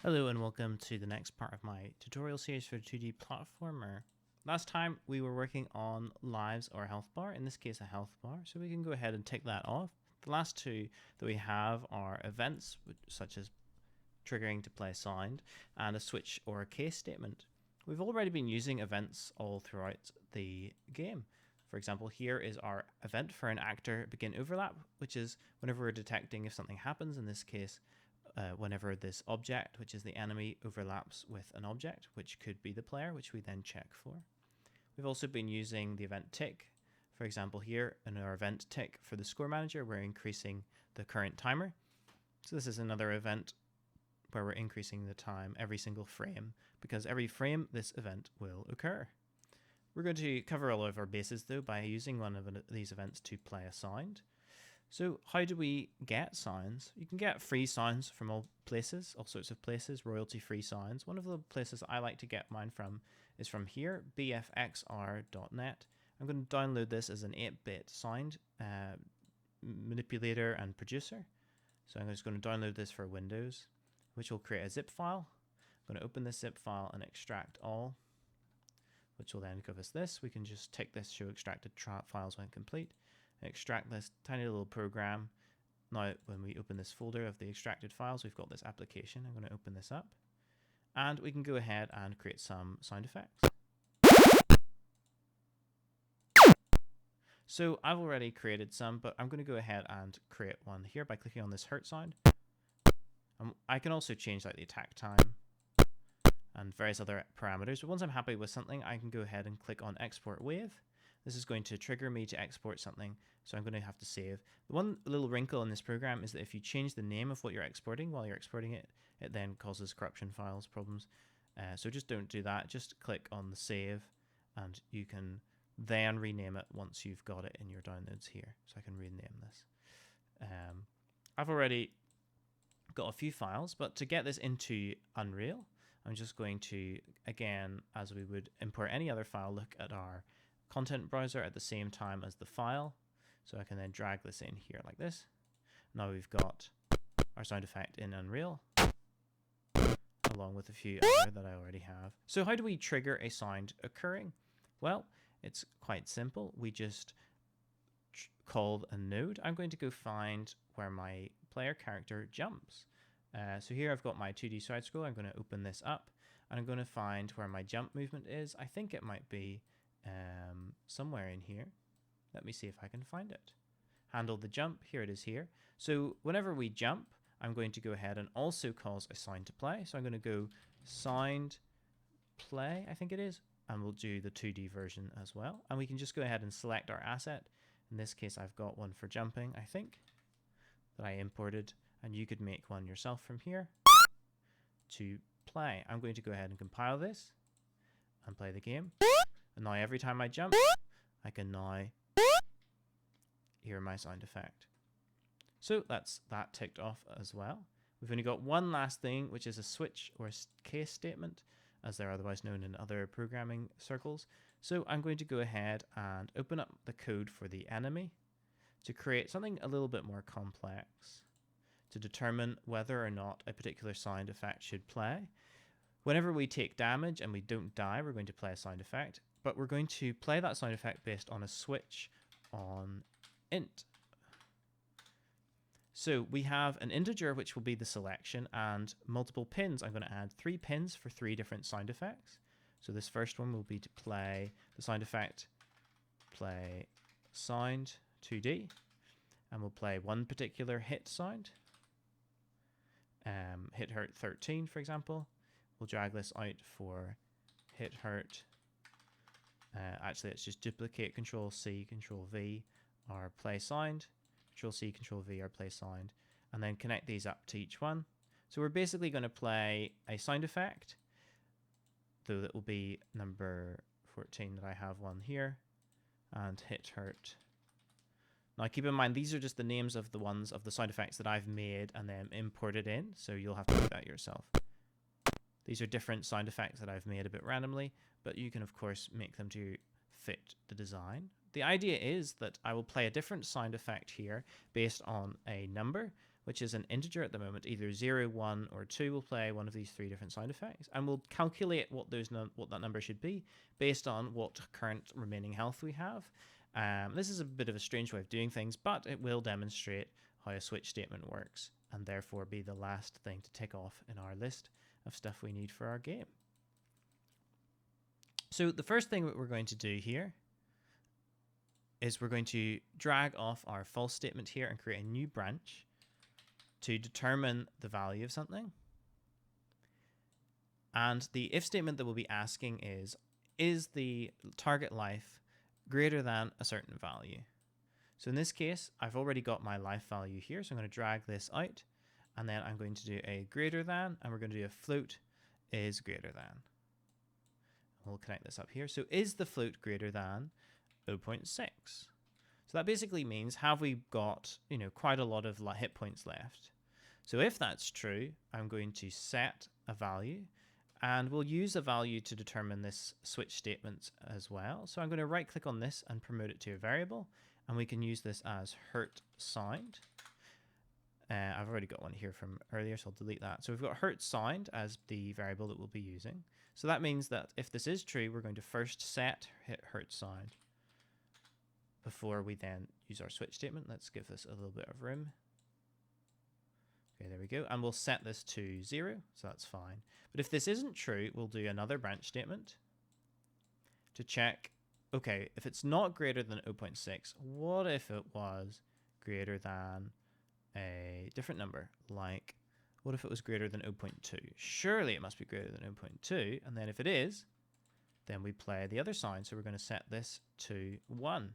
Hello and welcome to the next part of my tutorial series for 2D platformer. Last time we were working on lives or health bar, in this case a health bar, so we can go ahead and tick that off. The last two that we have are events such as triggering to play sound and a switch or a case statement. We've already been using events all throughout the game. For example, here is our event for an actor begin overlap, which is whenever we're detecting if something happens, in this case whenever this object, which is the enemy, overlaps with an object, which could be the player, which we then check for. We've also been using the event tick. For example, here in our event tick for the score manager, we're increasing the current timer. So this is another event where we're increasing the time every single frame, because every frame this event will occur. We're going to cover all of our bases though by using one of these events to play a sound. So how do we get sounds? You can get free sounds from all places, all sorts of places, royalty-free sounds. One of the places I like to get mine from is from here, bfxr.net. I'm going to download this as an 8-bit sound manipulator and producer. So I'm just going to download this for Windows, which will create a zip file. I'm going to open this zip file and extract all, which will then give us this. We can just tick this show extracted files when complete. Extract this tiny little program. Now when we open this folder of the extracted files, we've got this application. I'm going to open this up and we can go ahead and create some sound effects. So I've already created some, but I'm going to go ahead and create one here by clicking on this hurt sound. I can also change like the attack time and various other parameters, but once I'm happy with something, I can go ahead and click on export wave. This is going to trigger me to export something, so I'm going to have to save. The one little wrinkle in this program is that if you change the name of what you're exporting while you're exporting it, it then causes corruption files problems. So just don't do that. Just click on the save, and you can then rename it once you've got it in your downloads here. So I can rename this. I've already got a few files, but to get this into Unreal, I'm just going to, again, as we would import any other file, look at our content browser at the same time as the file. So I can then drag this in here like this. Now we've got our sound effect in Unreal, along with a few other that I already have. So how do we trigger a sound occurring? Well, it's quite simple. We just call a node. I'm going to go find where my player character jumps. So here I've got my 2D side scroll. I'm going to open this up and I'm going to find where my jump movement is. I think it might be somewhere in here. Let me see if I can find it. Handle the jump, here it is here. So whenever we jump, I'm going to go ahead and also cause a sound to play. So I'm going to go sound play, I think it is, and we'll do the 2D version as well. And we can just go ahead and select our asset. In this case, I've got one for jumping, I think, that I imported, and you could make one yourself from here to play. I'm going to go ahead and compile this and play the game. And now every time I jump, I can now hear my sound effect. So that's that ticked off as well. We've only got one last thing, which is a switch or a case statement, as they're otherwise known in other programming circles. So I'm going to go ahead and open up the code for the enemy to create something a little bit more complex to determine whether or not a particular sound effect should play. Whenever we take damage and we don't die, we're going to play a sound effect, but we're going to play that sound effect based on a switch on int. So we have an integer, which will be the selection, and multiple pins. I'm going to add 3 pins for 3 different sound effects. So this first one will be to play the sound effect, play sound 2D, and we'll play one particular hit sound, hit hurt 13, for example. We'll drag this out for hit hurt. Actually, let's just duplicate Control C, Control V, our play sound. Control C, Control V, our play sound, and then connect these up to each one. So we're basically going to play a sound effect, though that will be number 14 that I have one here, and hit hurt. Now keep in mind, these are just the names of the ones of the sound effects that I've made and then imported in, so you'll have to do that yourself. These are different sound effects that I've made a bit randomly, but you can of course make them to fit the design. The idea is that I will play a different sound effect here based on a number. which is an integer at the moment, either 0, 1, or 2, will play one of these 3 different sound effects. And we'll calculate what that number should be based on what current remaining health we have. This is a bit of a strange way of doing things, but it will demonstrate how a switch statement works, and therefore be the last thing to tick off in our list of stuff we need for our game. So the first thing that we're going to do here is we're going to drag off our false statement here and create a new branch to determine the value of something. And the if statement that we'll be asking is the target life greater than a certain value? So in this case, I've already got my life value here, so I'm going to drag this out, and then I'm going to do a greater than, and we're going to do a float is greater than. We'll connect this up here. So is the float greater than 0.6? So that basically means, have we got, quite a lot of hit points left? So if that's true, I'm going to set a value, and we'll use a value to determine this switch statement as well. So I'm going to right click on this and promote it to a variable, and we can use this as hurt sound. I've already got one here from earlier, so I'll delete that. So we've got hurt sound as the variable that we'll be using. So that means that if this is true, we're going to first set hurt sound before we then use our switch statement. Let's give this a little bit of room. Okay, there we go. And we'll set this to 0, so that's fine. But if this isn't true, we'll do another branch statement to check, okay, if it's not greater than 0.6, what if it was greater than a different number? Like, what if it was greater than 0.2? Surely it must be greater than 0.2. And then if it is, then we play the other sign. So we're going to set this to 1,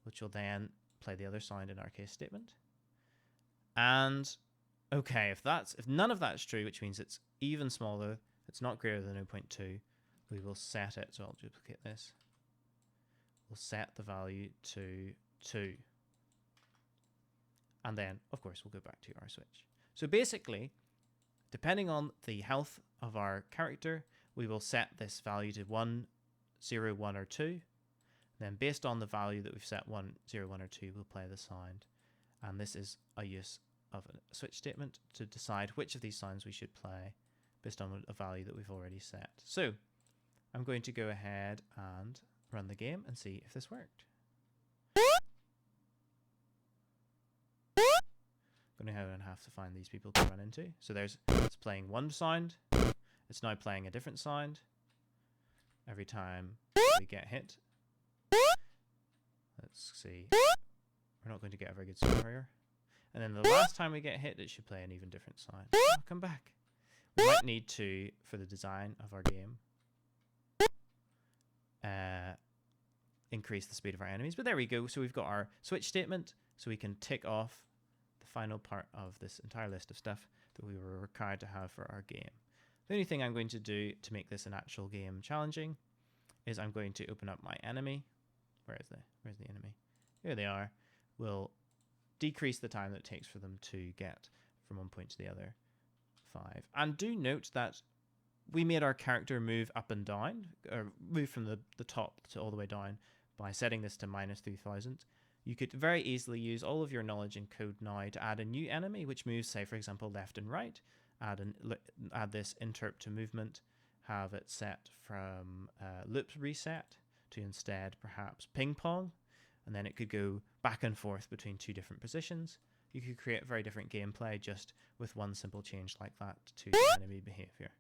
which will then play the other sign in our case statement. And okay, if none of that's true, which means it's even smaller, it's not greater than 0.2, we will set it. So I'll duplicate this. We'll set the value to 2. And then, of course, we'll go back to our switch. So basically, depending on the health of our character, we will set this value to 1, 0, 1, or 2. Then based on the value that we've set 1, 0, 1, or 2, we'll play the sound. And this is a use of a switch statement to decide which of these sounds we should play based on a value that we've already set. So I'm going to go ahead and run the game and see if this worked. I'm going to have to find these people to run into. So it's playing one sound. It's now playing a different sound every time we get hit. Let's see. We're not going to get a very good score here. And then the last time we get hit, it should play an even different sound. Oh, come back. We might need to, for the design of our game, increase the speed of our enemies. But there we go. So we've got our switch statement, so we can tick off the final part of this entire list of stuff that we were required to have for our game. The only thing I'm going to do to make this an actual game challenging is I'm going to open up my enemy. Where's the enemy? Here they are. We'll decrease the time that it takes for them to get from one point to the other. 5. And do note that we made our character move up and down, or move from the top to all the way down by setting this to -3000. You could very easily use all of your knowledge in code now to add a new enemy, which moves, say, for example, left and right. Add this interrupt to movement, have it set from loop reset to instead perhaps ping pong, and then it could go back and forth between 2 different positions. You could create very different gameplay just with one simple change like that to the enemy behavior.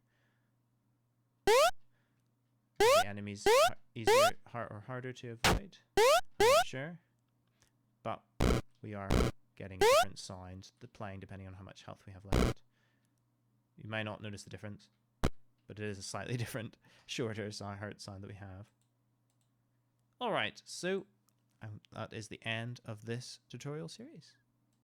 The enemies are easier or harder to avoid, I'm not sure, but we are getting different sounds playing depending on how much health we have left. You may not notice the difference, but it is a slightly different, shorter hurt sound that we have. Alright, so that is the end of this tutorial series.